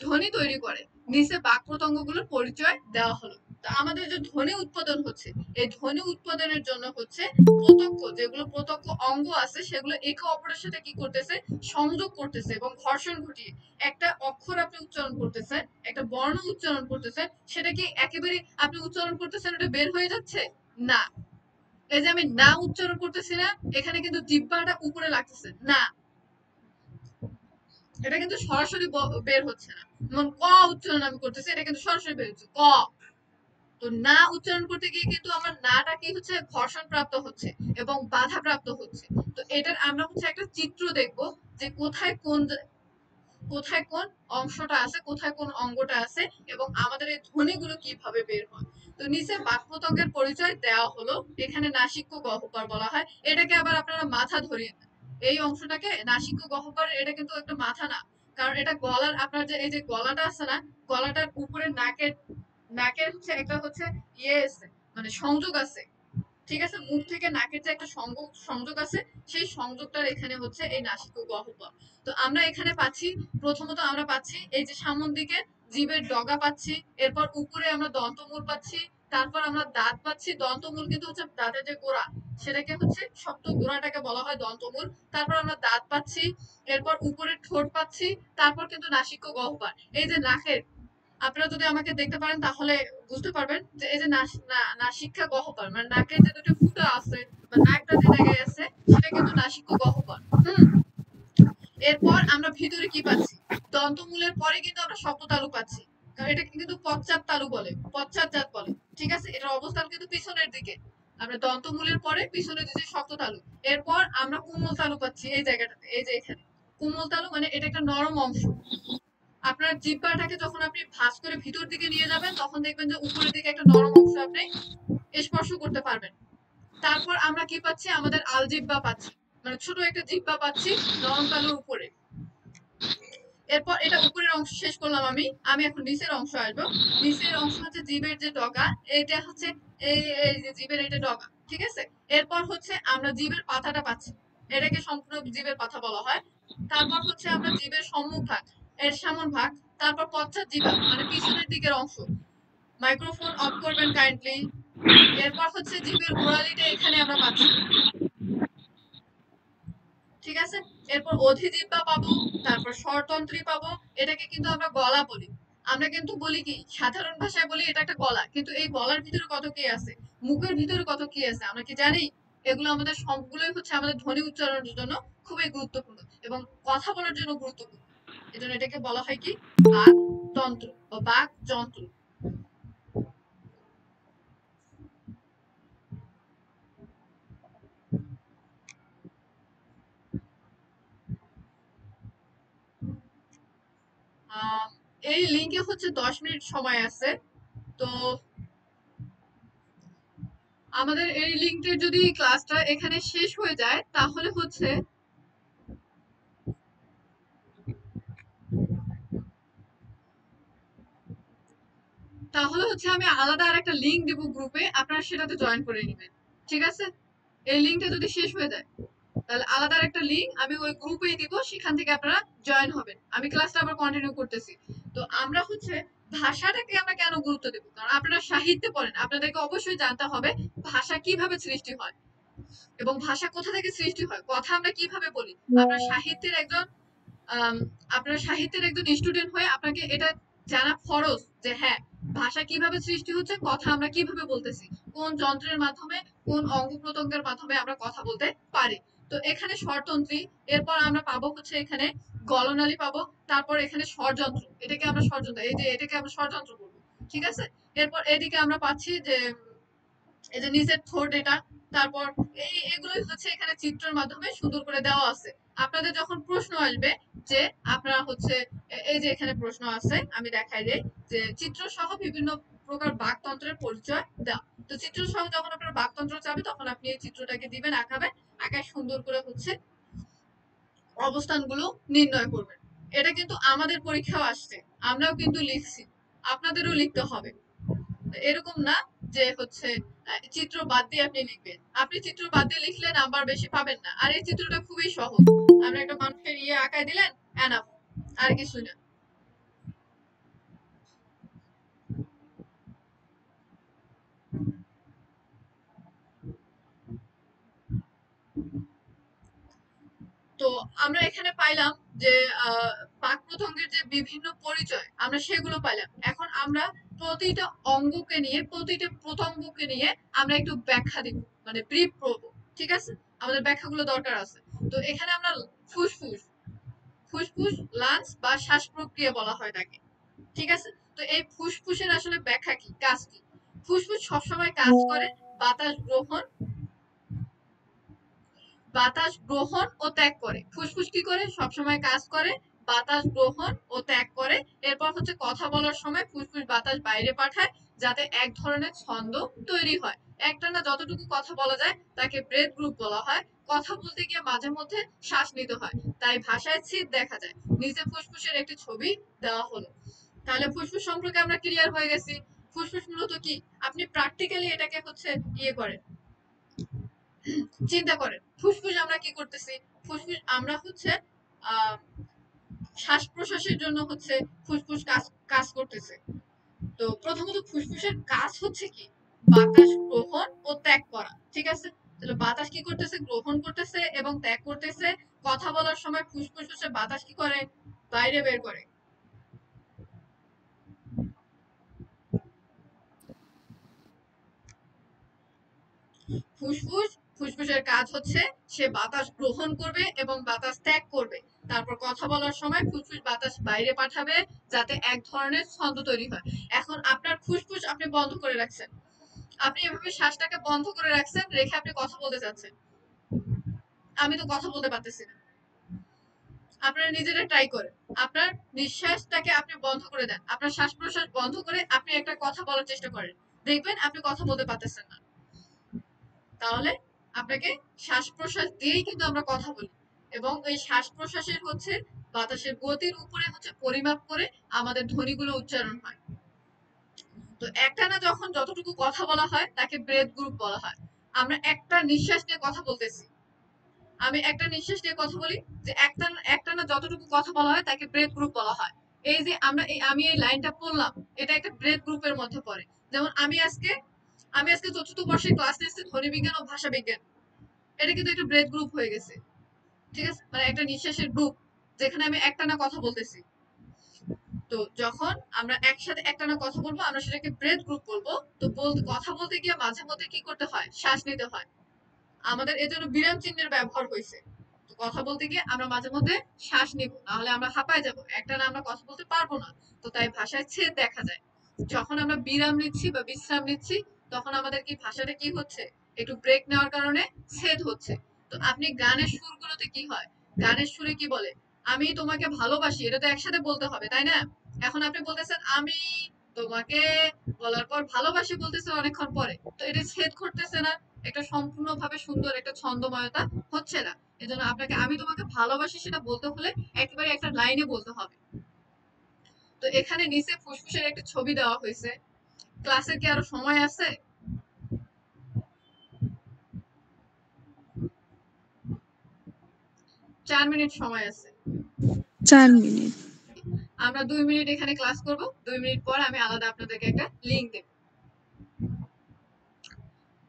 ধ্বনি তৈরি করে। নিচে বাক প্রত্যঙ্গগুলোর পরিচয় দেওয়া হলো। তো আমাদের যে ধ্বনি উৎপাদন হচ্ছে, এই ধ্বনি উৎপাদনের জন্য হচ্ছে প্রত্যক্ষ যেগুলো প্রত্যক্ষ অঙ্গ আছে সেগুলো একে অপরের সাথে কি করতেছে, সংযোগ করতেছে এবং ঘর্ষণ ঘটিয়ে একটা অক্ষর আপনি উচ্চারণ করতেছেন, একটা বর্ণ উচ্চারণ করতেছেন, সেটা কি একেবারে আপনি উচ্চারণ করতেছেন ওটা বের হয়ে যাচ্ছে? না। এই যে আমি না উচ্চারণ করতেছি না, এখানে কিন্তু জিহ্বাটা উপরে লাগতেছে না, এটা কিন্তু সরাসরি বের হচ্ছে না। যেমন ক উচ্চারণ আমি করতেছি, এটা কিন্তু সরাসরি বের হচ্ছে ক। তো না উচ্চারণ করতে গিয়ে কিন্তু আমার নাটা কি হচ্ছে, ঘর্ষণ প্রাপ্ত হচ্ছে এবং বাধা প্রাপ্ত হচ্ছে। তো এটার আমরা হচ্ছে একটা চিত্র দেখব যে কোথায় কোন অংশটা আছে, কোথায় কোন অঙ্গটা আছে এবং আমাদের এই ধ্বনিগুলো কিভাবে বের হয়। তো নিচে বাক প্রত্যঙ্গের পরিচয় দেওয়া হলো। এখানে নাসিক্য গহ্বর বলা হয়, এটাকে আবার আপনারা মাথা ধরিয়ে নেন। এই অংশটাকে নাসিক্য গহ্বর, এটা কিন্তু একটা মাথা না, কারণ এটা গলার, আপনার যে এই যে গলাটা আছে না, গলাটার উপরে নাকের নাকের হচ্ছে একটা হচ্ছে ইয়ে আছে, মানে সংযোগ আছে। ঠিক আছে, মুখ থেকে নাকের যে একটা সংযোগ আছে, সেই সংযোগটার এখানে হচ্ছে এই নাসিক গহ্বর। তো আমরা এখানে পাচ্ছি, প্রথমত আমরা পাচ্ছি এই যে সামন দিকে জিভের ডগা পাচ্ছি, এরপর উপরে আমরা দন্তমূল পাচ্ছি, তারপর আমরা দাঁত পাচ্ছি। দন্তমূল কিন্তু হচ্ছে দাঁতের যে গোড়া, সেটাকে হচ্ছে শক্ত গোড়াটাকে বলা হয় দন্তমূল। তারপর আমরা দাঁত পাচ্ছি, এরপর উপরে ঠোঁট পাচ্ছি, তারপর কিন্তু নাসিক গহ্বর। এই যে নাকের, আপনারা যদি আমাকে দেখতে পারেন তাহলে বুঝতে পারবেন যে এই যে নাসিকা গহ্বর, মানে নাকের যে দুটো ফুটা আছে বা নাকটা যে জায়গায় আছে, সেটা কিন্তু নাসিক গহ্বর। এরপর আমরা ভিতরে কি পাচ্ছি, দন্তমূলের পরে কিন্তু আমরা শক্ত তালু পাচ্ছি, কারণ এটাকে কিন্তু পশ্চাৎ তালু বলে, পশ্চাৎ জাত বলে। ঠিক আছে, এটার অবস্থান কিন্তু পিছনের দিকে। আমরা দন্তমূলের পরে পিছনের দিকে শক্ত তালু, এরপর আমরা কোমল তালু পাচ্ছি এই জায়গাটাতে, এই যে এখানে কোমল তালু, মানে এটা একটা নরম অংশ। আপনার জিহ্বাটাকে যখন আপনি ভাঁজ করে ভিতর দিকে নিয়ে যাবেন, তখন দেখবেন যে উপরের দিকে একটা নরম অংশ আপনি স্পর্শ করতে পারবেন। তারপর আমরা কি পাচ্ছি, আমাদের আলজিহ্বা পাচ্ছি, মানে ছোট একটা জিহ্বা পাচ্ছি নরম তালুর উপরে। এরপর এটা উপরের অংশ শেষ করলাম আমি আমি এখন নিচের অংশ আসবো। নিচের অংশ হচ্ছে জিভের যে ডগা, এটা হচ্ছে এই এই যে জিভের এটা ডগা। ঠিক আছে, এরপর হচ্ছে আমরা জিভের পাতাটা পাচ্ছি, এটাকে সম্পূর্ণ জিভের পাতা বলা হয়। তারপর হচ্ছে আমরা জিভের সম্মুখ ভাগ, এর সামন ভাগ, তারপর পশ্চাৎ জিহ্বা মানে পিছনের দিকের অংশ। মাইক্রোফোন অফ করবেন কাইন্ডলি। এরপর হচ্ছে জিভের গোড়ালিটা এখানে আমরা পাচ্ছি। ঠিক আছে, এরপর অধিজিহ্বা পাবো, তারপর স্বরতন্ত্রী পাবো, এটাকে কিন্তু আমরা গলা বলি। আমরা কিন্তু বলি কি, সাধারণ ভাষায় বলি এটা একটা গলা, কিন্তু এই গলার ভিতরে কত কি আছে, মুখের ভিতরে কত কি আছে আমরা কি জানি? এগুলো আমাদের সবগুলোই হচ্ছে আমাদের ধ্বনি উচ্চারণের জন্য খুবই গুরুত্বপূর্ণ এবং কথা বলার জন্য গুরুত্বপূর্ণ। এজন্য এটাকে বলা হয় কি, বাক তন্ত্র বা বাক যন্ত্র। এই লিঙ্কে হচ্ছে 10 মিনিট সময় আছে। তো আমাদের এই লিঙ্কের যদি ক্লাসটা এখানে শেষ হয়ে যায় তাহলে হচ্ছে আমি আলাদা আরেকটা লিঙ্ক দিব গ্রুপে, আপনারা সেটাতে জয়েন করে নেবেন। ঠিক আছে, এই লিঙ্কটা যদি শেষ হয়ে যায় তাহলে আলাদা আরেকটা লিঙ্ক আমি ওই গ্রুপেই দিব, সেখান থেকে আপনারা জয়েন হবেন। আমি ক্লাসটা আবার কন্টিনিউ করতেছি। তো আমরা হচ্ছে ভাষাটাকে আমরা কেন গুরুত্ব দেব, কারণ আপনারা সাহিত্যে পড়েন, আপনাদেরকে অবশ্যই জানতে হবে ভাষা কিভাবে সৃষ্টি হয় এবং ভাষা কোথা থেকে সৃষ্টি হয়, কথা আমরা কিভাবে বলি। আপনার সাহিত্যের একজন আপনার সাহিত্যের একজন স্টুডেন্ট হয়ে আপনাকে এটা জানা ফরজ যে হ্যাঁ, ভাষা কিভাবে সৃষ্টি হচ্ছে, কথা আমরা কিভাবে বলতেছি, কোন যন্ত্রের মাধ্যমে, কোন অঙ্গ প্রত্যঙ্গের মাধ্যমে আমরা কথা বলতে পারি। তো এখানে স্বরতন্ত্রী, এরপর আমরা পাবো হচ্ছে এখানে গলনালী পাবো, তারপর এখানে স্বরযন্ত্র, এটাকে আমরা স্বরযন্ত্র, এই যে এটাকে আমরা স্বরযন্ত্র বলবো। ঠিক আছে, এরপর এদিকে আমরা পাচ্ছি যে এই যে নিচের ঠোঁট এটা, তারপর এগুলোই হচ্ছে এখানে চিত্রের মাধ্যমে সুন্দর করে দেওয়া আছে। আপনাদের যখন প্রশ্ন আসবে যে আপনারা হচ্ছে এই যে এখানে প্রশ্ন আছে, আমি দেখাই দেই যে চিত্র সহ বিভিন্ন প্রকার বাকতন্ত্রের পরিচয় দাও। তো চিত্র সহ যখন আপনার বাকতন্ত্র চাবে তখন আপনি এই চিত্রটাকে দিবেন, আঁকাবেন, আঁকায় সুন্দর করে হচ্ছে অবস্থানগুলো নির্ণয় করবেন। এটা কিন্তু আমাদের পরীক্ষাও আসছে, আমরাও কিন্তু লিখছি, আপনাদেরও লিখতে হবে। এরকম না যে হচ্ছে চিত্র বাদ দিয়ে আপনি লিখবেন, আপনি চিত্র বাদ দিয়ে লিখলে নাম্বার বেশি পাবেন না। আর এই চিত্রটা খুবই সহজ, আমরা একটা মানুষের ইয়ে আঁকায় দিলেন, এনাফ, আর কিছু না। তো আমরা এখানে পাইলাম যে বাক প্রসঙ্গের যে বিভিন্ন পরিচয় আমরা সেগুলো পাইলাম। এখন আমরা প্রতিটা অঙ্গকে নিয়ে, প্রতিটা প্রত্যঙ্গকে নিয়ে আমরা একটু ব্যাখ্যা দিব, মানে ব্রিফ করবো। ঠিক আছে, আমাদের ব্যাখ্যাগুলো দরকার আছে। তো এখানে আমরা ফুসফুস, ফুসফুস লাংস বা শ্বাস প্রক্রিয়া বলা হয় তাকে। ঠিক আছে, তো এই ফুসফুসের আসলে ব্যাখ্যা কি, কাজ কি? ফুসফুস সবসময় কাজ করে বাতাস গ্রহণ ও ত্যাগ করে। ফুসফুস কি করে? সবসময় কাজ করে, বাতাস গ্রহণ ও ত্যাগ করে। এরপর হচ্ছে কথা বলার সময় ফুসফুস বাতাস বাইরে পাঠায়, যাতে এক ধরনের ছন্দ তৈরি হয়। একটানা যতটুকু কথা বলা যায় তাকে ব্রেথ গ্রুপ বলা হয়। কথা বলতে গিয়ে মাঝে মধ্যে শ্বাস নিতে হয়, তাই ভাষায় ছিদ দেখা যায়। নিচে ফুসফুসের একটি ছবি দেওয়া হলো। তাহলে ফুসফুস সম্পর্কে আমরা ক্লিয়ার হয়ে গেছি। ফুসফুস মূলত কি, আপনি প্র্যাকটিক্যালি এটাকে হচ্ছে ইয়ে করেন, চিন্তা করেন। ফুসফুস আমরা কি করতেছি? ফুসফুস আমরা হচ্ছে আহ শ্বাস প্রশ্বাসের জন্য হচ্ছে ফুসফুস কাজ কাজ করতেছে। তো প্রথমত ফুসফুসের কাজ হচ্ছে কি, বাতাস গ্রহণ ও ত্যাগ করা। ঠিক আছে, তাহলে বাতাস কি করতেছে? গ্রহণ করতেছে এবং ত্যাগ করতেছে। কথা বলার সময় ফুসফুস হচ্ছে বাতাস কি করে? বাইরে বের করে। ফুসফুস, ফুসফুসের কাজ হচ্ছে সে বাতাস গ্রহণ করবে এবং বাতাস ত্যাগ করবে। তারপর কথা বলার সময় ফুসফুস বাতাস বাইরে পাঠাবে, যাতে এক ধরনের ছন্দ তৈরি হয়। এখন আপনার ফুসফুস আপনি বন্ধ করে রাখছেন, আপনি এভাবে শ্বাসটাকে বন্ধ করে রাখছেন, রেখে আপনি কথা বলতে চাচ্ছেন। আমি তো কথা বলতে পারতেছি না। আপনারা নিজেরা ট্রাই করেন, আপনার নিঃশ্বাসটাকে আপনি বন্ধ করে দেন, আপনার শ্বাস প্রশ্বাস বন্ধ করে আপনি একটা কথা বলার চেষ্টা করেন, দেখবেন আপনি কথা বলতে পারতেছেন না। তাহলে আপনাকে শ্বাস প্রশ্বাস দিয়েই কিন্তু আমরা কথা বলি, এবং এই শ্বাস প্রশ্বাসের হচ্ছে বাতাসের গতির উপরে হচ্ছে পরিমাপ করে আমাদের ধ্বনিগুলো উচ্চারণ হয়। তো একটানা যখন যতটুকু কথা বলা হয় তাকে ব্রেথ গ্রুপ বলা হয়। আমরা একটা নিঃশ্বাস নিয়ে কথা বলতেছি, আমি একটা নিঃশ্বাস নিয়ে কথা বলি, যে একটানা যতটুকু কথা বলা হয় তাকে ব্রেথ গ্রুপ বলা হয়। এই যে আমি এই লাইনটা পড়লাম, এটা একটা ব্রেথ গ্রুপের মধ্যে পড়ে। যেমন আমি আজকে চতুর্থ বর্ষে ক্লাস নিচ্ছি ধ্বনি বিজ্ঞান ও ভাষা বিজ্ঞান, এটা কিন্তু একটা ব্রেথ গ্রুপ হয়ে গেছে। ঠিক আছে, মানে একটা নিঃশ্বাসের গ্রুপ, যেখানে আমি একটানা কথা বলতেছি। তো যখন আমরা একসাথে একটানা কথা বলবো আমরা সেটাকে ব্রেথ গ্রুপ বলবো। তো কথা বলতে গিয়ে মাঝে মধ্যে কি করতে হয়? শ্বাস নিতে হয়। আমাদের এজন্য বিরাম চিহ্নের ব্যবহার হয়েছে। তো কথা বলতে গিয়ে আমরা মাঝে মধ্যে শ্বাস নিব, নাহলে আমরা হাঁপায় যাব, একটানা আমরা কথা বলতে পারবো না। তো তাই ভাষায় ছেদ দেখা যায়। যখন আমরা বিরাম নিচ্ছি বা বিশ্রাম নিচ্ছি, তখন আমাদের কি ভাষাটা কি হচ্ছে? একটু ব্রেক নেওয়ার কারণে ছেদ হচ্ছে। তো আপনি গানের সুরগুলোতে কি হয়? গানের সুরে কি বলে? আমি তোমাকে ভালোবাসি, এটা তো একসাথে বলতে হবে, তাই না? এখন আপনি বলতেছেন আমি তোমাকে, বলার পর ভালোবাসি বলতেছেন অনেকক্ষণ পরে, তো এটা ছেদ করতেছে না, একটা সম্পূর্ণভাবে সুন্দর একটা ছন্দময়তা হচ্ছে না। এজন্য আপনাকে আমি তোমাকে ভালোবাসি সেটা বলতে হলে একেবারে একটা লাইনে বলতে হবে। তো এখানে নিচে ফুসফুসের একটা ছবি দেওয়া হয়েছে। ক্লাসের কি আরো সময় আছে? 4 মিনিট সময় আছে। 4 মিনিট। আমরা 2 মিনিট এখানে ক্লাস করব, 2 মিনিট পর আমি আলাদা আপনাদেরকে একটা লিঙ্ক দেব।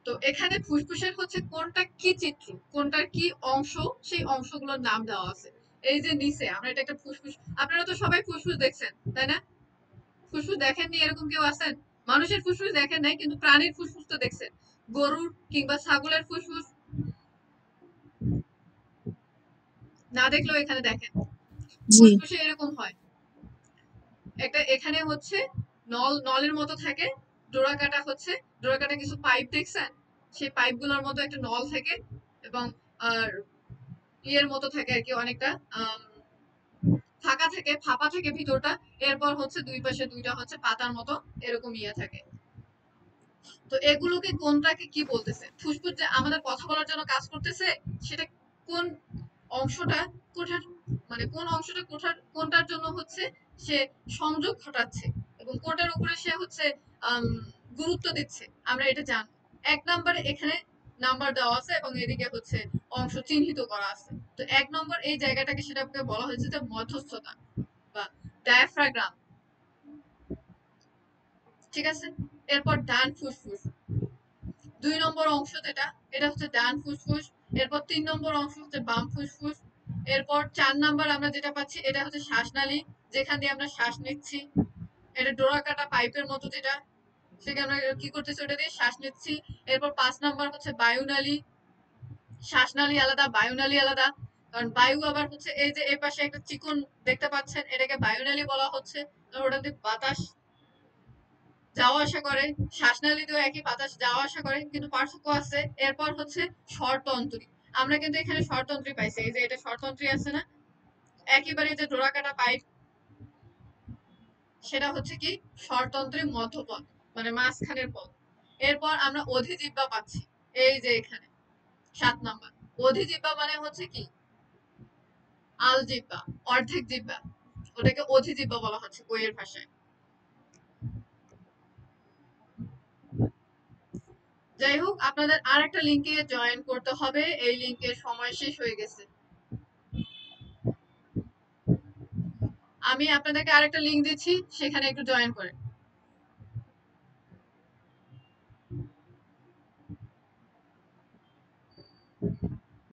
তো এখানে ফুসফুসের হচ্ছে কোনটা কি চিত্র, কোনটার কি অংশ, সেই অংশগুলোর নাম দেওয়া আছে। এই যে নিচে আমরা এটা একটা ফুসফুস, আপনারা তো সবাই ফুসফুস দেখছেন তাই না? ফুসফুস দেখেননি এরকম কেউ আছেন? মানুষের ফুসফুস দেখেন নাই, কিন্তু প্রাণীর ফুসফুস তো দেখছেন। গরুর কিংবা ছাগলের ফুসফুস না দেখলেও এখানে দেখেন, জি। ফুসফুসে এরকম হয়। একটা এখানে হচ্ছে নলের মতো থাকে, ডোরাকাটা কিছু পাইপ দেখছেন? সেই পাইপগুলোর মতো একটা নল থাকে, এবং আর ইয়ের মতো থাকে আর কি, অনেকটা ফাঁকা থাকে, ফাঁপা থাকে ভিতরটা, এরপর হচ্ছে দুই পাশে দুইটা হচ্ছে পাতার মতো এরকম ইয়ে থাকে। তো এগুলোকে কোনটাকে কি বলতেছে? ফুসফুস যে আমাদের কথা বলার জন্য কাজ করতেছে, সেটা কোন অংশটা কোঠার, মানে কোন অংশটা কোনটার জন্য হচ্ছে সে সংযোগ ঘটাচ্ছে এবং কোনটার উপরে সে হচ্ছে আম, গুরুত্ব দিচ্ছে, আমরা এটা জানি। 1 নম্বরে এখানে নাম্বার দেওয়া আছে এবং এদিকে হচ্ছে অংশ চিহ্নিত করা আছে। তো 1 নম্বর এই জায়গাটাকে সেটাকে বলা হয়েছে যে মধ্যস্থতা বা ডায়াফ্রাগ্রাম। ঠিক আছে, এরপর ডান ফুসফুস 2 নম্বর অংশ যেটা, এটা হচ্ছে ডান ফুসফুস। এরপর 3 নম্বর অংশ হচ্ছে বাম ফুসফুস। এরপর 4 নাম্বার আমরা যেটা পাচ্ছি এটা হচ্ছে শ্বাসনালী, যেখান দিয়ে আমরা শ্বাস নিচ্ছি। এটা ডোরা কাটা পাইপের মতো যেটা, সেখানে আমরা কি করতেছি, ওটা দিয়ে শ্বাস নিচ্ছি। এরপর 5 নাম্বার হচ্ছে বায়ুনালী। শ্বাসনালী আলাদা, বায়ুনালী আলাদা। কারণ বায়ু আবার হচ্ছে এই যে এই পাশে একটা চিকন দেখতে পাচ্ছেন, এটাকে বায়ুনালী বলা হচ্ছে। ওটা দিয়ে বাতাস যাওয়া আসা করে। শ্বাসনালীতেও একই বাতাস যাওয়া আসা করে, কিন্তু পার্থক্য আছে। এরপর হচ্ছে স্বরতন্ত্রী, আমরা কিন্তু এখানে স্বরতন্ত্রী পাইছি, এই যে এটা স্বরতন্ত্রী আছে না, একেবারে যে ডোরাকাটা পাইপ, সেটা হচ্ছে কি স্বরতন্ত্রী মধ্যপদ, মানে মাঝখানের পদ। এরপর আমরা অধিজিহ্বা পাচ্ছি, এই যে এখানে 7 নাম্বার। অধিজিহ্বা মানে হচ্ছে কি আলজিহ্বা, অর্ধেক জিহ্বা, ওটাকে অধিজিহ্বা বলা হচ্ছে বইয়ের ভাষায়। যাই হোক, আপনাদের আর একটা লিঙ্কে জয়েন করতে হবে, এই লিঙ্কের সময় শেষ হয়ে গেছে। আমি আপনাদেরকে আরেকটা লিঙ্ক দিচ্ছি, সেখানে একটু জয়েন করেন।